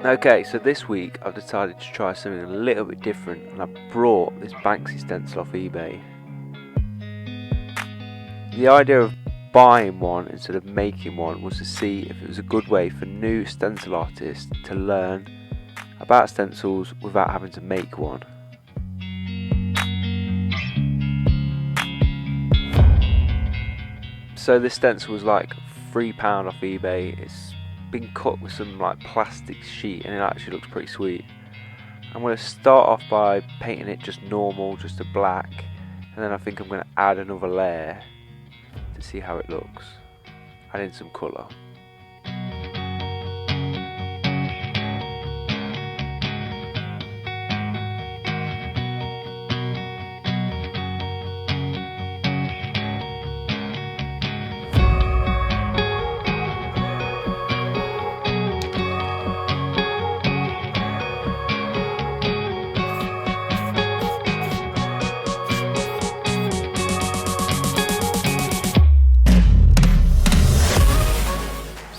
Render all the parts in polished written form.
Okay, so this week I've decided to try something a little bit different, and I brought this Banksy stencil off eBay. The idea of buying one instead of making one was to see if it was a good way for new stencil artists to learn about stencils without having to make one. So this stencil was like £3 off eBay. It's been cut with some like plastic sheet and it actually looks pretty sweet. I'm going to start off by painting it just normal, just a black, and then I think I'm going to add another layer to see how it looks. Add in some colour.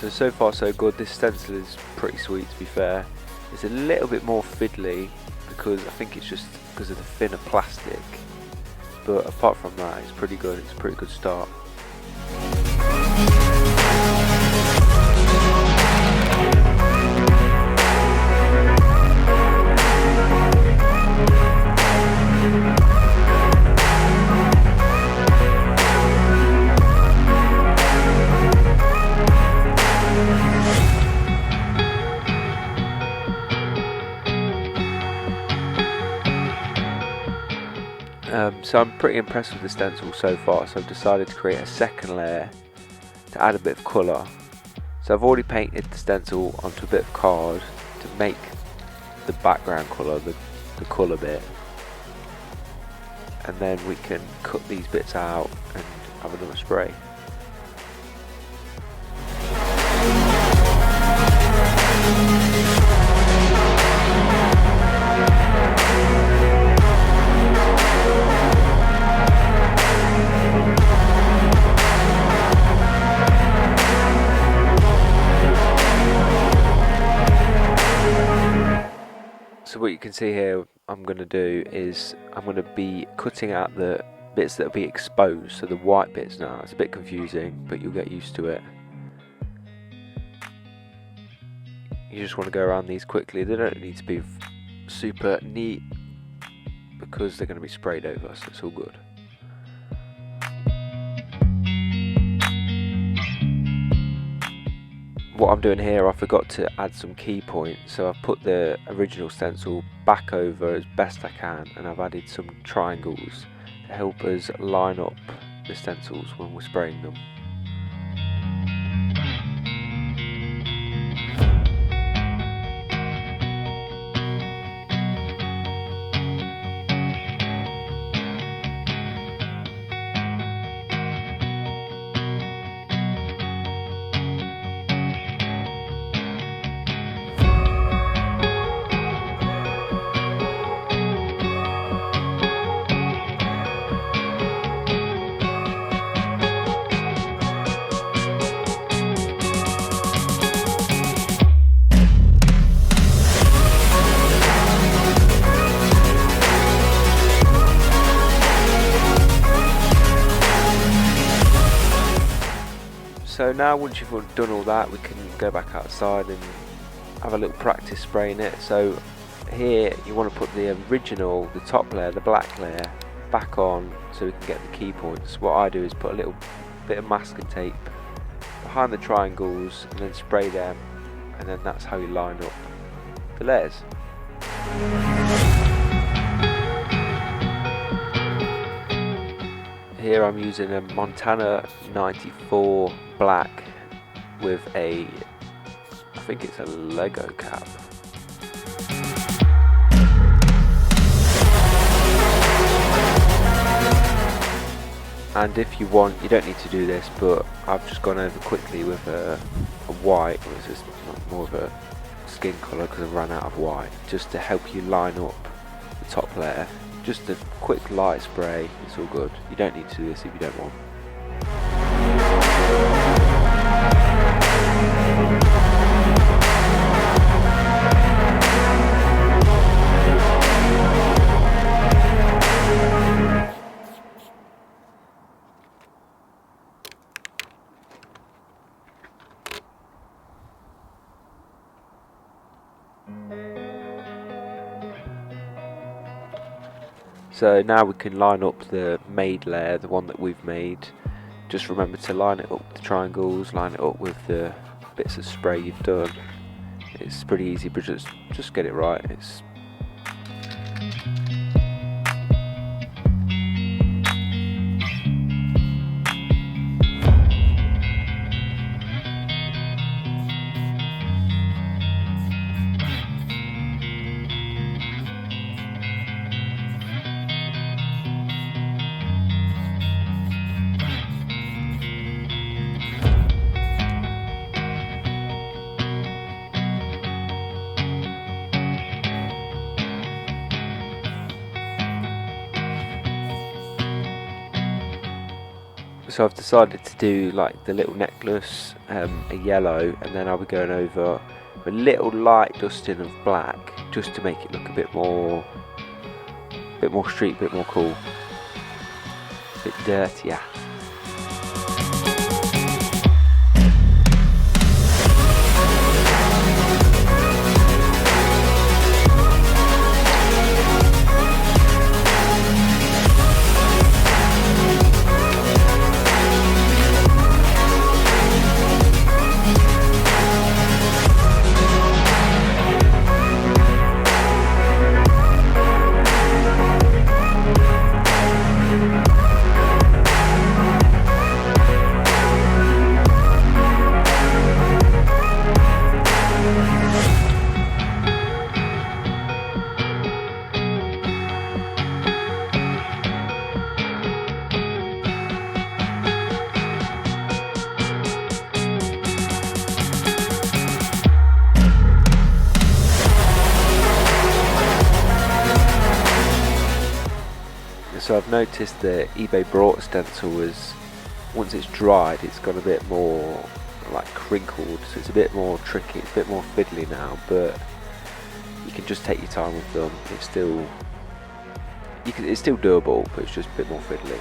So far so good. This stencil is pretty sweet, to be fair. It's a little bit more fiddly because I think it's just because of the thinner plastic, but apart from that it's pretty good. It's a pretty good start. So I'm pretty impressed with the stencil so far, so I've decided to create a second layer to add a bit of colour. So I've already painted the stencil onto a bit of card to make the background colour, the colour bit, and then we can cut these bits out and have another spray. So what you can see here I'm going to do is I'm going to be cutting out the bits that will be exposed, so the white bits now. It's a bit confusing, but you'll get used to it. You just want to go around these quickly. They don't need to be super neat because they're going to be sprayed over, so it's all good. What I'm doing here, I forgot to add some key points, so I've put the original stencil back over as best I can, and I've added some triangles to help us line up the stencils when we're spraying them. So now once you've done all that, we can go back outside and have a little practice spraying it. So here you want to put the original, the top layer, the black layer, back on so we can get the key points. What I do is put a little bit of masking tape behind the triangles and then spray them, and then that's how you line up the layers. Here I'm using a Montana 94 black with I think it's a Lego cap. And if you want, you don't need to do this, but I've just gone over quickly with a white, or it's just more of a skin colour because I've run out of white, just to help you line up the top layer. Just a quick light spray, it's all good. You don't need to do this if you don't want. So now we can line up the made layer, the one that we've made. Just remember to line it up, the triangles, line it up with the bits of spray you've done. It's pretty easy, but just get it right. So I've decided to do like the little necklace, a yellow, and then I'll be going over a little light dusting of black, just to make it look a bit more street, a bit more cool, a bit dirtier. So I've noticed the eBay brought stencil was, once it's dried, it's got a bit more like crinkled, so it's a bit more tricky, it's a bit more fiddly now, but you can just take your time with them. It's still doable, but it's just a bit more fiddly.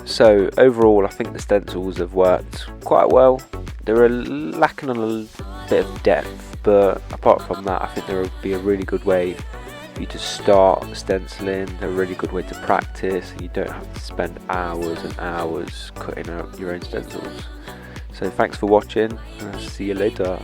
So overall, I think the stencils have worked quite well. They're lacking on a bit of depth, but apart from that, I think there would be a really good way for you to start stenciling. They're a really good way to practice, and you don't have to spend hours and hours cutting out your own stencils. So thanks for watching, and I'll see you later.